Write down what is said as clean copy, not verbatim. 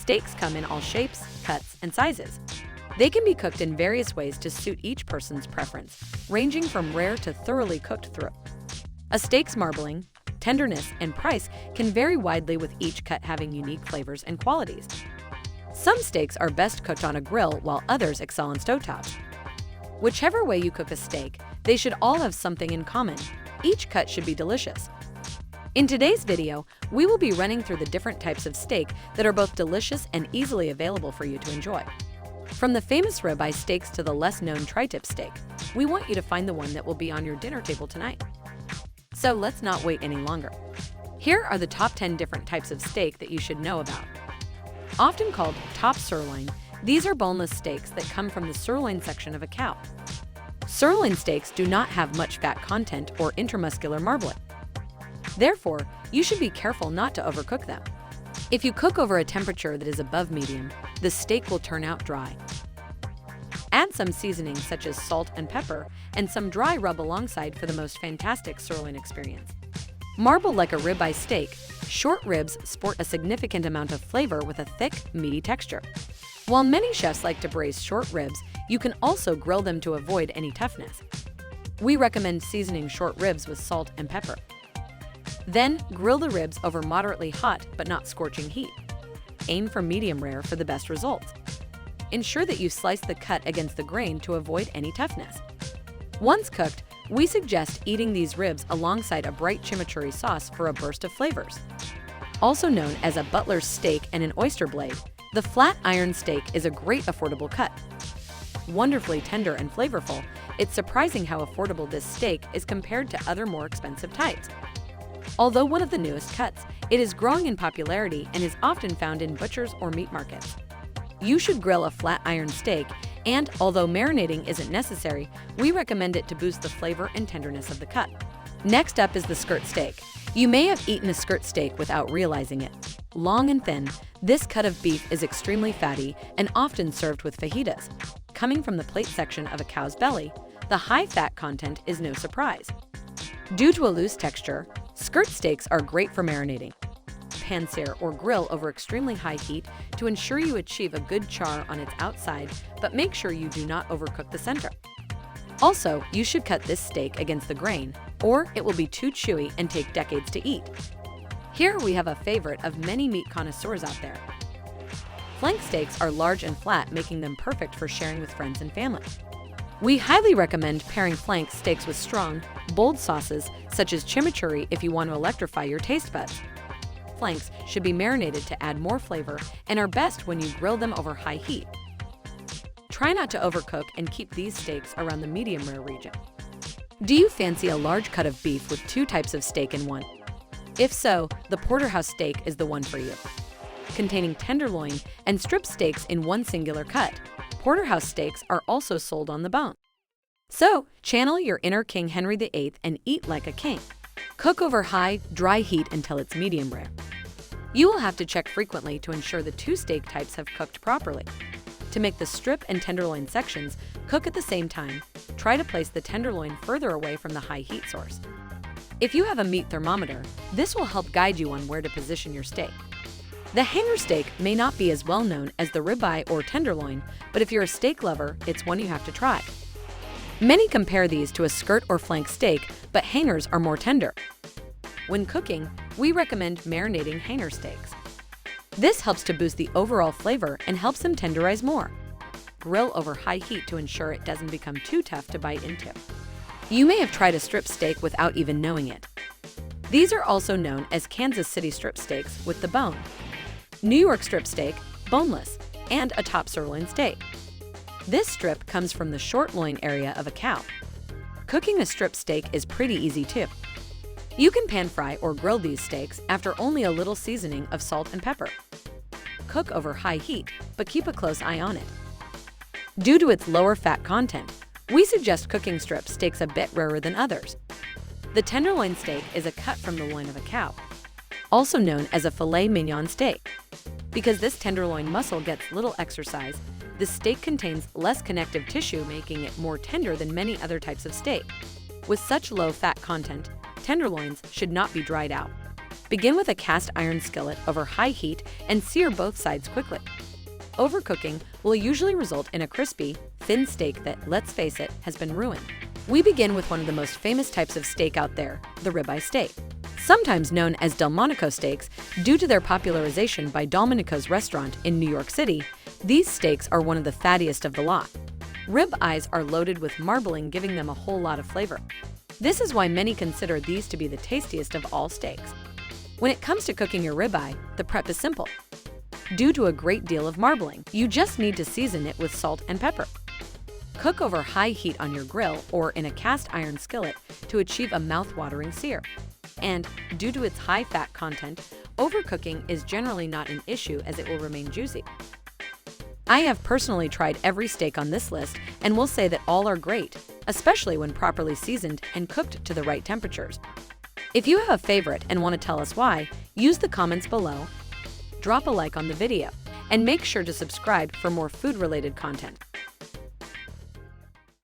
Steaks come in all shapes, cuts, and sizes. They can be cooked in various ways to suit each person's preference, ranging from rare to thoroughly cooked through. A steak's marbling, tenderness, and price can vary widely, with each cut having unique flavors and qualities. Some steaks are best cooked on a grill, while others excel on stovetops. Whichever way you cook a steak, they should all have something in common. Each cut should be delicious. In today's video, we will be running through the different types of steak that are both delicious and easily available for you to enjoy. From the famous ribeye steaks to the less-known tri-tip steak, we want you to find the one that will be on your dinner table tonight. So let's not wait any longer. Here are the top 10 different types of steak that you should know about. Often called top sirloin, these are boneless steaks that come from the sirloin section of a cow. Sirloin steaks do not have much fat content or intramuscular marbling. Therefore, you should be careful not to overcook them. If you cook over a temperature that is above medium, the steak will turn out dry. Add some seasonings such as salt and pepper and some dry rub alongside for the most fantastic sirloin experience. Marble like a ribeye steak, short ribs sport a significant amount of flavor with a thick, meaty texture. While many chefs like to braise short ribs, you can also grill them to avoid any toughness. We recommend seasoning short ribs with salt and pepper. Then, grill the ribs over moderately hot but not scorching heat. Aim for medium rare for the best results. Ensure that you slice the cut against the grain to avoid any toughness. Once cooked, we suggest eating these ribs alongside a bright chimichurri sauce for a burst of flavors. Also known as a butler's steak and an oyster blade, the flat iron steak is a great affordable cut. Wonderfully tender and flavorful, it's surprising how affordable this steak is compared to other more expensive types. Although one of the newest cuts, it is growing in popularity and is often found in butchers or meat markets. You should grill a flat iron steak, and although marinating isn't necessary, we recommend it to boost the flavor and tenderness of the cut. Next up is the skirt steak. You may have eaten a skirt steak without realizing it. Long and thin, this cut of beef is extremely fatty and often served with fajitas. Coming from the plate section of a cow's belly, the high fat content is no surprise. Due to a loose texture, skirt steaks are great for marinating. Pan-sear or grill over extremely high heat to ensure you achieve a good char on its outside, but make sure you do not overcook the center. Also, you should cut this steak against the grain, or it will be too chewy and take decades to eat. Here we have a favorite of many meat connoisseurs out there. Flank steaks are large and flat, making them perfect for sharing with friends and family. We highly recommend pairing flank steaks with strong, bold sauces such as chimichurri if you want to electrify your taste buds. Flanks should be marinated to add more flavor and are best when you grill them over high heat. Try not to overcook and keep these steaks around the medium rare region. Do you fancy a large cut of beef with two types of steak in one? If so, the porterhouse steak is the one for you. Containing tenderloin and strip steaks in one singular cut, porterhouse steaks are also sold on the bone. So, channel your inner King Henry VIII and eat like a king. Cook over high, dry heat until it's medium rare. You will have to check frequently to ensure the two steak types have cooked properly. To make the strip and tenderloin sections cook at the same time, try to place the tenderloin further away from the high heat source. If you have a meat thermometer, this will help guide you on where to position your steak. The hanger steak may not be as well known as the ribeye or tenderloin, but if you're a steak lover, it's one you have to try. Many compare these to a skirt or flank steak, but hangers are more tender. When cooking, we recommend marinating hanger steaks. This helps to boost the overall flavor and helps them tenderize more. Grill over high heat to ensure it doesn't become too tough to bite into. You may have tried a strip steak without even knowing it. These are also known as Kansas City strip steaks with the bone, New York strip steak, boneless, and a top sirloin steak. This strip comes from the short loin area of a cow. Cooking a strip steak is pretty easy too. You can pan fry or grill these steaks after only a little seasoning of salt and pepper. Cook over high heat, but keep a close eye on it. Due to its lower fat content, we suggest cooking strip steaks a bit rarer than others. The tenderloin steak is a cut from the loin of a cow, also known as a filet mignon steak. Because this tenderloin muscle gets little exercise, the steak contains less connective tissue, making it more tender than many other types of steak. With such low fat content, tenderloins should not be dried out. Begin with a cast iron skillet over high heat and sear both sides quickly. Overcooking will usually result in a crispy, thin steak that, let's face it, has been ruined. We begin with one of the most famous types of steak out there, the ribeye steak. Sometimes known as Delmonico steaks, due to their popularization by Delmonico's restaurant in New York City, these steaks are one of the fattiest of the lot. Rib eyes are loaded with marbling, giving them a whole lot of flavor. This is why many consider these to be the tastiest of all steaks. When it comes to cooking your ribeye, the prep is simple. Due to a great deal of marbling, you just need to season it with salt and pepper. Cook over high heat on your grill or in a cast iron skillet to achieve a mouth-watering sear. And due to its high fat content, overcooking is generally not an issue as it will remain juicy. I have personally tried every steak on this list and will say that all are great, especially when properly seasoned and cooked to the right temperatures. If you have a favorite and want to tell us why, use the comments below, drop a like on the video, and make sure to subscribe for more food-related content.